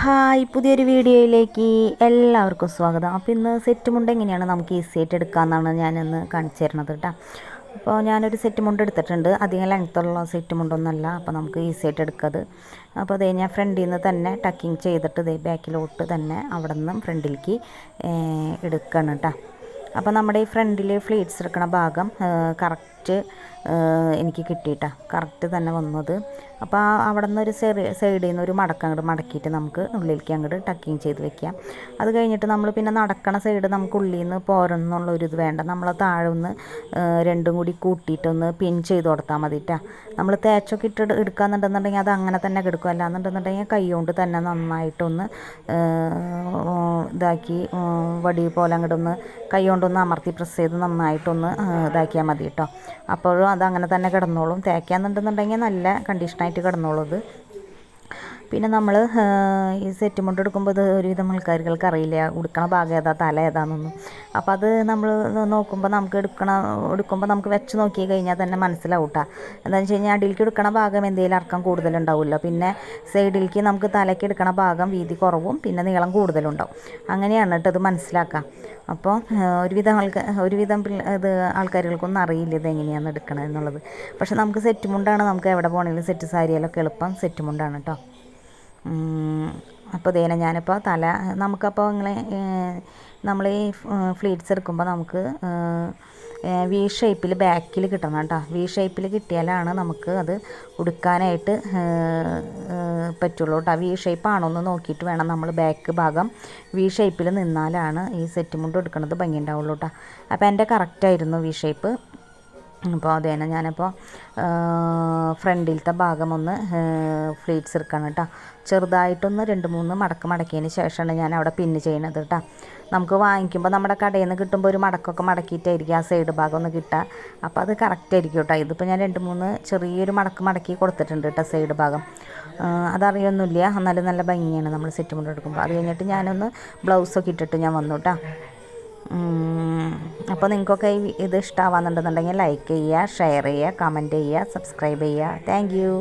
Hi, പുതിയൊരു വീഡിയോയിലേക്ക് എല്ലാവർക്കും സ്വാഗതം. അപ്പോൾ ഇന്ന് സെറ്റ് മുണ്ട് എങ്ങനെയാണ് നമുക്ക് ഈസി ആയിട്ട് എടുക്കാമെന്നാണ് ഞാനിന്ന് കാണിച്ചു തരുന്നത് കേട്ടോ. അപ്പോൾ ഞാനൊരു സെറ്റ് മുണ്ട് എടുത്തിട്ടുണ്ട്. അധികം ലെങ്ത്തുള്ള സെറ്റ് മുണ്ടൊന്നുമല്ല, അപ്പോൾ നമുക്ക് ഈസി ആയിട്ട് എടുക്കത്. അപ്പോൾ അതേ ഞാൻ ഫ്രണ്ടിൽ നിന്ന് തന്നെ ടക്കിങ് ചെയ്തിട്ട് ഇതേ ബാക്കിലോട്ട് തന്നെ അവിടെ നിന്നും ഫ്രണ്ടിലേക്ക് എടുക്കണം കേട്ടോ. അപ്പോൾ നമ്മുടെ ഈ ഫ്രണ്ടിൽ ഫ്ലീറ്റ്സ് എടുക്കണ ഭാഗം കറക്റ്റ് എനിക്ക് കിട്ടിയിട്ടാ, കറക്റ്റ് തന്നെ വന്നത്. അപ്പോൾ അവിടെ നിന്ന് ഒരു സൈഡിൽ നിന്ന് ഒരു മടക്കം അങ്ങോട്ട് മടക്കിയിട്ട് നമുക്ക് ഉള്ളിലേക്ക് അങ്ങോട്ട് ടക്കിങ് ചെയ്ത് വെക്കാം. അത് കഴിഞ്ഞിട്ട് നമ്മൾ പിന്നെ നടക്കണ സൈഡ് നമുക്ക് ഉള്ളിൽ നിന്ന് പോരെന്നുള്ളൊരു ഇത് വേണ്ട. നമ്മൾ താഴെ ഒന്ന് രണ്ടും കൂടി കൂട്ടിയിട്ടൊന്ന് പിൻ ചെയ്ത് കൊടുത്താൽ മതിട്ടാ. നമ്മൾ തേച്ചൊക്കെ ഇട്ട് എടുക്കാമെന്നുണ്ടെന്നുണ്ടെങ്കിൽ അത് അങ്ങനെ തന്നെ കിടക്കും. അല്ലാന്നുണ്ടെന്നുണ്ടെങ്കിൽ കൈ കൊണ്ട് തന്നെ നന്നായിട്ടൊന്ന് ഇതാക്കി വടി പോലെ അങ്ങോട്ട് ഒന്ന് കൈ കൊണ്ടൊന്ന് അമർത്തി പ്രസ് ചെയ്ത് നന്നായിട്ടൊന്ന് ഇതാക്കിയാൽ മതി കേട്ടോ. അപ്പോഴും അതങ്ങനെ തന്നെ കിടന്നോളും. തേക്കാന്നുണ്ടെന്നുണ്ടെങ്കിൽ നല്ല കണ്ടീഷനായിട്ട് കിടന്നോളും ഇത്. പിന്നെ നമ്മൾ ഈ സെറ്റ് മുണ്ട് എടുക്കുമ്പോൾ ഇത് ഒരുവിധം ആൾക്കാർക്ക് അറിയില്ല ഉടുക്കണ ഭാഗം ഏതാ തല ഏതാണെന്നൊന്നും. അപ്പോൾ അത് നമ്മൾ നോക്കുമ്പോൾ നമുക്ക് എടുക്കുമ്പോൾ നമുക്ക് വെച്ച് നോക്കി കഴിഞ്ഞാൽ തന്നെ മനസ്സിലാവും കേട്ടോ. എന്താണെന്ന് വെച്ച് കഴിഞ്ഞാൽ അടിയിലേക്ക് എടുക്കണ ഭാഗം എന്തെങ്കിലും ഇറക്കം കൂടുതലുണ്ടാവുമല്ലോ, പിന്നെ സൈഡിലേക്ക് നമുക്ക് തലയ്ക്ക് എടുക്കണ ഭാഗം വീതി കുറവും പിന്നെ നീളം കൂടുതലുണ്ടാവും. അങ്ങനെയാണ് കേട്ടോ ഇത് മനസ്സിലാക്കാം. അപ്പോൾ ഒരുവിധം ഇത് ആൾക്കാരുകൾക്കൊന്നും അറിയില്ല ഇത് എങ്ങനെയാണ് എടുക്കണത് എന്നുള്ളത്. പക്ഷെ നമുക്ക് സെറ്റ് മുണ്ടാണ്, നമുക്ക് എവിടെ പോകണമെങ്കിലും സെറ്റ് സാരിയിലൊക്കെ എളുപ്പം സെറ്റ് മുണ്ടാണ് കേട്ടോ. അപ്പോൾ ഇതേനെ ഞാനിപ്പോൾ നമുക്കപ്പോൾ ഇങ്ങനെ നമ്മൾ ഈ ഫ്ലീറ്റ്സ് എടുക്കുമ്പോൾ നമുക്ക് വി ഷേപ്പിൽ ബാക്കിൽ കിട്ടണം കേട്ടോ. വി ഷേപ്പിൽ കിട്ടിയാലാണ് നമുക്ക് അത് ഉടുക്കാനായിട്ട് പറ്റുള്ളൂ കേട്ടോ. വി ഷേപ്പാണോ എന്ന് നോക്കിയിട്ട് വേണം നമ്മൾ ബാക്ക് ഭാഗം വി ഷേപ്പിൽ നിന്നാലാണ് ഈ സെറ്റ് മുണ്ട് എടുക്കുന്നത് ഭംഗി ഉണ്ടാവുള്ളൂ കേട്ടോ. അപ്പോൾ എൻ്റെ കറക്റ്റായിരുന്നു വി ഷേപ്പ്. അപ്പോൾ അത് തന്നെ ഞാനിപ്പോൾ ഫ്രണ്ടിലത്തെ ഭാഗം ഒന്ന് ഫ്ലീറ്റ്സ് എടുക്കണം കേട്ടോ. ചെറുതായിട്ടൊന്ന് 2-3 മടക്കിയതിന് ശേഷമാണ് ഞാൻ അവിടെ പിന്ന് ചെയ്യണത് കേട്ടോ. നമുക്ക് വാങ്ങിക്കുമ്പോൾ നമ്മുടെ കടയിൽ നിന്ന് കിട്ടുമ്പോൾ ഒരു മടക്കൊക്കെ മടക്കിയിട്ടായിരിക്കും ആ സൈഡ് ഭാഗം ഒന്ന് കിട്ടുക. അപ്പോൾ അത് കറക്റ്റായിരിക്കും കേട്ടോ. ഇതിപ്പോൾ ഞാൻ 2-3 ചെറിയൊരു മടക്കി കൊടുത്തിട്ടുണ്ട് കേട്ടോ സൈഡ് ഭാഗം. അതറിയൊന്നുമില്ല, എന്നാലും നല്ല ഭംഗിയാണ് നമ്മൾ സെറ്റ് മുണ്ട് എടുക്കുമ്പോൾ. അത് കഴിഞ്ഞിട്ട് ഞാനൊന്ന് ബ്ലൗസൊക്കെ ഇട്ടിട്ട് ഞാൻ വന്നു കേട്ടോ. അപ്പോൾ നിങ്ങൾക്കൊക്കെ ഇത് ഇഷ്ടമാവുന്നുണ്ടെന്നുണ്ടെങ്കിൽ ലൈക്ക് ചെയ്യുക, ഷെയർ ചെയ്യുക, കമൻറ്റ് ചെയ്യുക, സബ്സ്ക്രൈബ് ചെയ്യുക. Thank you.